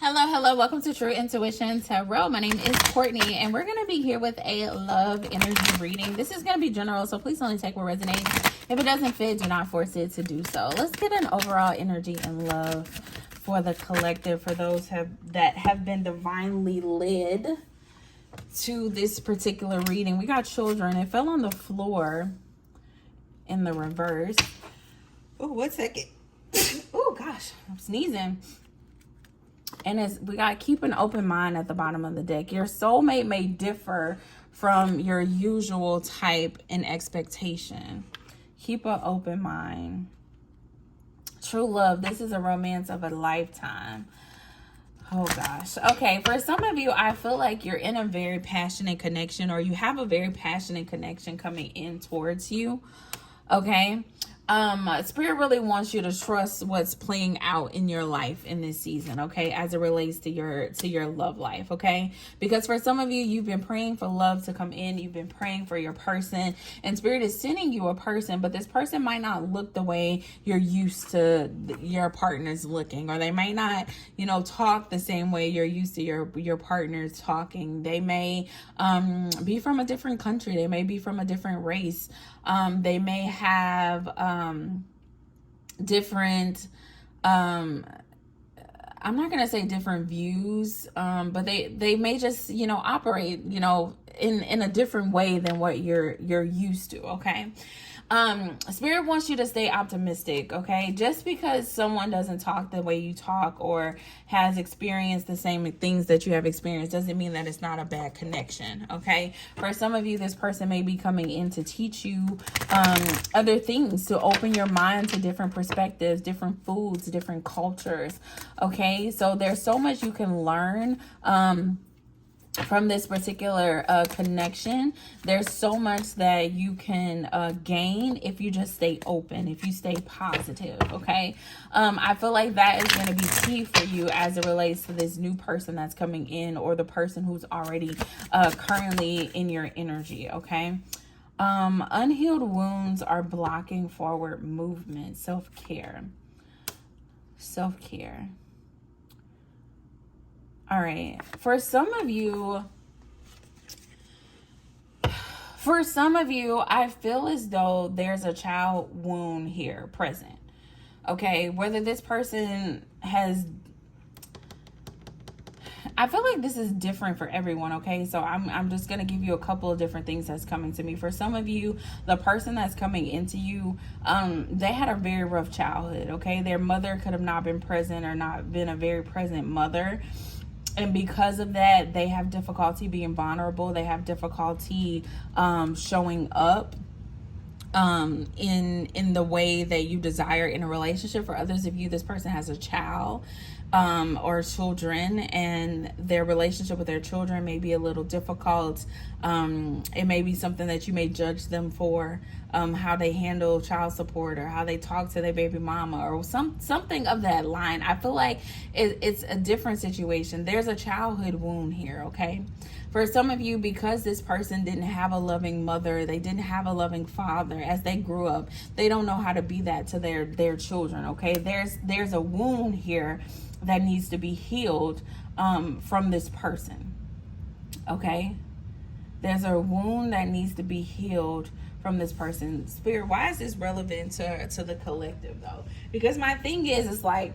Hello, welcome to True Intuition Tarot. My name is Courtney, and we're going to be here with a love energy reading. This is going to be general, so please only take what resonates. If it doesn't fit, do not force it to do so. Let's get an overall energy and love for the collective, for those that have been divinely led to this particular reading. We got children. It fell on the floor in the reverse. Oh, 1 second. Oh, gosh, I'm sneezing. And we got to keep an open mind at the bottom of the deck. Your soulmate may differ from your usual type and expectation. Keep an open mind. True love. This is a romance of a lifetime. Oh, gosh. Okay, for some of you, I feel like you're in a very passionate connection, or you have a very passionate connection coming in towards you. Okay? Spirit really wants you to trust what's playing out in your life in this season, okay, as it relates to your love life, okay? Because for some of you, you've been praying for love to come in, you've been praying for your person, and Spirit is sending you a person, but this person might not look the way you're used to your partners looking, or they may not, talk the same way you're used to your partners talking. They may be from a different country, they may be from a different race. They may have different, I'm not going to say different views, but they may just, operate, in a different way than what you're used to. Okay. Spirit wants you to stay optimistic, okay? Just because someone doesn't talk the way you talk or has experienced the same things that you have experienced doesn't mean that it's not a bad connection, okay? For some of you, this person may be coming in to teach you other things, to open your mind to different perspectives, different foods, different cultures, okay? So there's so much you can learn from this particular connection. There's so much that you can gain if you just stay open, if you stay positive, okay? I feel like that is going to be key for you as it relates to this new person that's coming in, or the person who's already currently in your energy, okay? Unhealed wounds are blocking forward movement. Self-care. All right, for some of you, I feel as though there's a child wound here present, okay? Whether this person I feel like this is different for everyone, okay? So I'm just going to give you a couple of different things that's coming to me. For some of you, the person that's coming into you, they had a very rough childhood, okay? Their mother could have not been present, or not been a very present mother. And because of that, they have difficulty being vulnerable. They have difficulty showing up in the way that you desire in a relationship. For others of you, this person has a child or children, and their relationship with their children may be a little difficult. It may be something that you may judge them for, how they handle child support, or how they talk to their baby mama, or something of that line. I feel like it's a different situation. There's a childhood wound here, okay? For some of you, because this person didn't have a loving mother, they didn't have a loving father as they grew up, they don't know how to be that to their children, okay? There's a wound here that needs to be healed from this person, okay? There's a wound that needs to be healed from this person. Spirit, why is this relevant to the collective, though? Because my thing is like,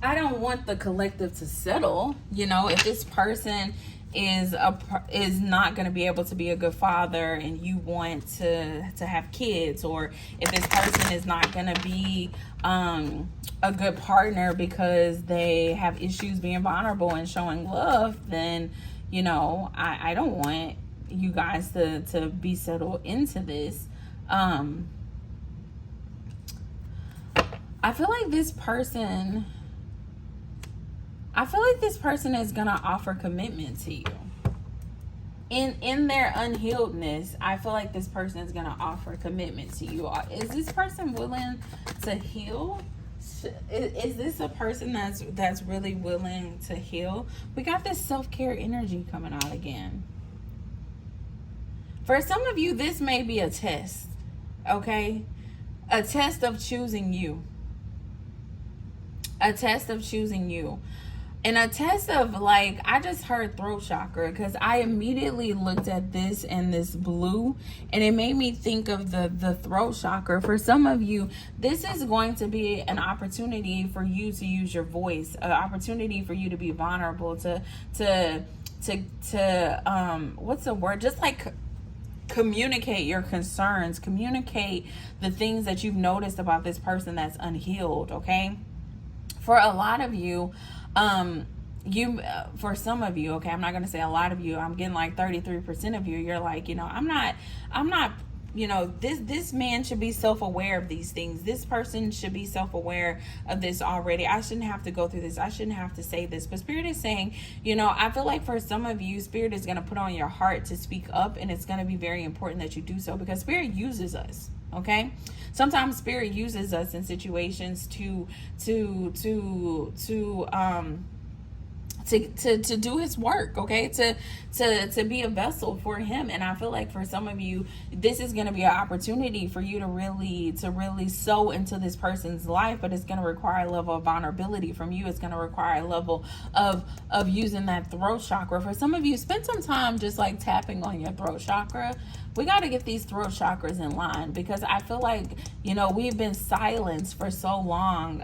I don't want the collective to settle. If this person is not going to be able to be a good father, and you want to have kids, or if this person is not going to be a good partner because they have issues being vulnerable and showing love, then I don't want you guys to be settled into this. I feel like this person is gonna offer commitment to you. In their unhealedness, I feel like this person is gonna offer commitment to you. Is this person willing to heal? Is this a person that's really willing to heal? We got this self-care energy coming out again. For some of you, this may be a test, okay? A test of choosing you. A test of choosing you. in a test of like, I just heard throat chakra because I immediately looked at this and this blue, and it made me think of the throat chakra. For some of you, this is going to be an opportunity for you to use your voice, an opportunity for you to be vulnerable, to what's the word? Just like communicate your concerns, communicate the things that you've noticed about this person that's unhealed. Okay, for a lot of you, for some of you, okay, I'm not going to say a lot of you, I'm getting like 33% of you, you're like, I'm not, this man should be self-aware of these things. This person should be self-aware of this already. I shouldn't have to go through this. I shouldn't have to say this. But Spirit is saying, I feel like for some of you, Spirit is going to put on your heart to speak up, and it's going to be very important that you do so, because Spirit uses us. Okay, sometimes Spirit uses us in situations to do his work, okay, to be a vessel for him. And I feel like for some of you, this is going to be an opportunity for you to really sow into this person's life, but it's going to require a level of vulnerability from you. It's going to require a level of using that throat chakra. For some of you, spend some time just like tapping on your throat chakra. We got to get these throat chakras in line, because I feel like, we've been silenced for so long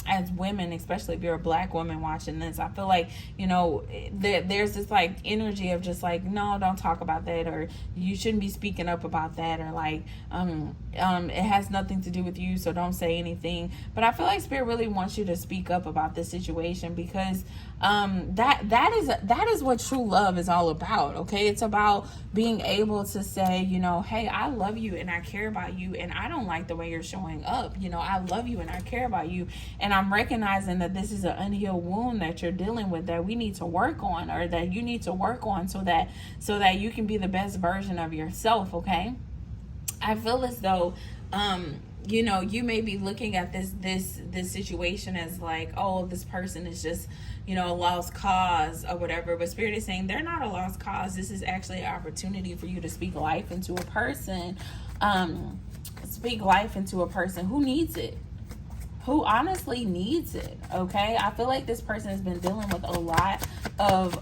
as women, especially if you're a Black woman watching this. I feel like, there's this like energy of just like, no, don't talk about that, or you shouldn't be speaking up about that, or like, it has nothing to do with you, so don't say anything. But I feel like Spirit really wants you to speak up about this situation, because that is what true love is all about. Okay, it's about being able to say, hey, I love you and I care about you, and I don't like the way you're showing up. I love you and I care about you, and I'm recognizing that this is an unhealed wound that you're dealing with, that we need to work on, or that you need to work on, so that you can be the best version of yourself. Okay, I feel as though you may be looking at this situation as like, oh, this person is just, a lost cause or whatever. But Spirit is saying they're not a lost cause. This is actually an opportunity for you to speak life into a person. Speak life into a person who needs it, who honestly needs it. Okay, I feel like this person has been dealing with a lot of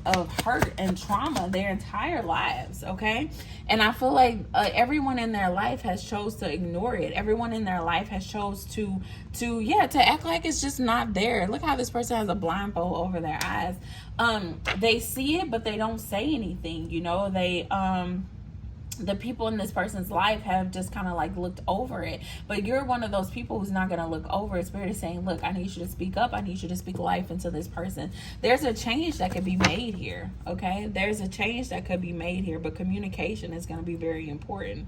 hurt and trauma their entire lives. Okay, and I feel like everyone in their life has chose to ignore it. Everyone in their life has chose to act like it's just not there. Look how this person has a blindfold over their eyes. They see it, but they don't say anything. The people in this person's life have just kind of like looked over it. But you're one of those people who's not going to look over it. Spirit is saying, look, I need you to speak up. I need you to speak life into this person. There's a change that could be made here. Okay, there's a change that could be made here, but communication is going to be very important.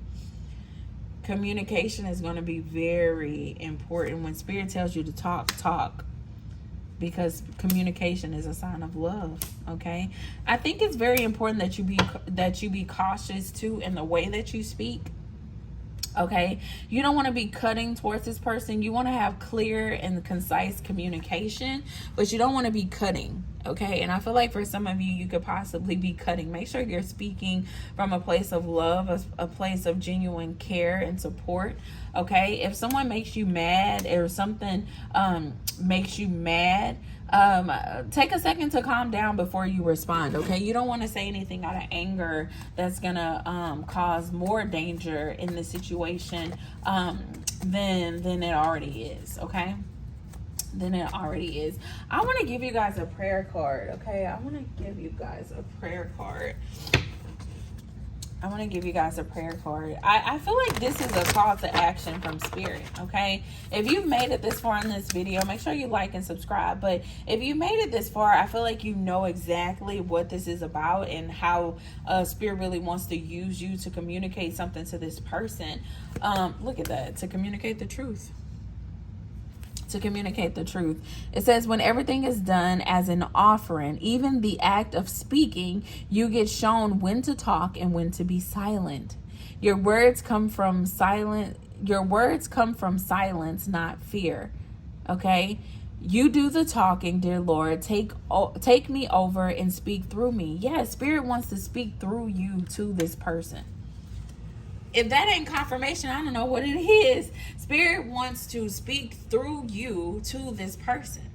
Communication is going to be very important. When Spirit tells you to talk, because communication is a sign of love. Okay, I think it's very important that you be cautious too in the way that you speak. Okay, you don't want to be cutting towards this person. You want to have clear and concise communication, but you don't want to be cutting. Okay, and I feel like for some of you, you could possibly be cutting. Make sure you're speaking from a place of love, a place of genuine care and support. Okay, if someone makes you mad, or something makes you mad, take a second to calm down before you respond. Okay, you don't want to say anything out of anger that's gonna cause more danger in the situation than it already is. Okay, than it already is. I want to give you guys a prayer card. Okay, I want to give you guys a prayer card. I feel like this is a call to action from Spirit. Okay, if you've made it this far in this video, make sure you like and subscribe. But if you made it this far, I feel like you know exactly what this is about, and how Spirit really wants to use you to communicate something to this person. Look at that, to communicate the truth. It says, when everything is done as an offering, even the act of speaking, you get shown when to talk and when to be silent. Your words come from silence, not fear. Okay? You do the talking, dear Lord. Take me over and speak through me. Yes, Spirit wants to speak through you to this person. If that ain't confirmation, I don't know what it is. Spirit wants to speak through you to this person.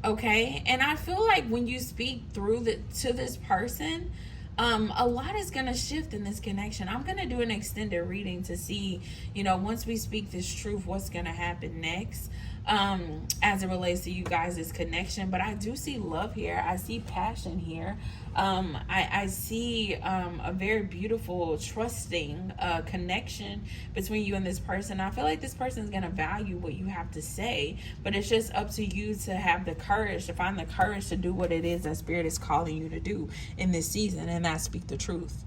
Okay, and I feel like when you speak through to this person, a lot is going to shift in this connection. I'm going to do an extended reading to see, you know, once we speak this truth, what's going to happen next, as it relates to you guys' connection. But I do see love here. I see passion here. I see a very beautiful, trusting connection between you and this person. I feel like this person is going to value what you have to say, but it's just up to you to have the courage, to find the courage to do what it is that Spirit is calling you to do in this season, and that's speak the truth.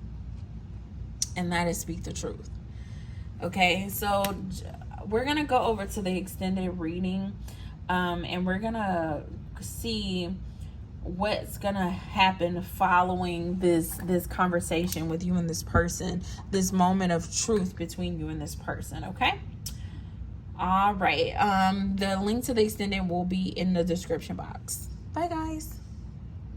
And that is speak the truth. Okay, so we're going to go over to the extended reading, and we're going to see what's gonna happen following this conversation with you and this person, this moment of truth between you and this person. Okay, all right, the link to the extended will be in the description box. Bye guys.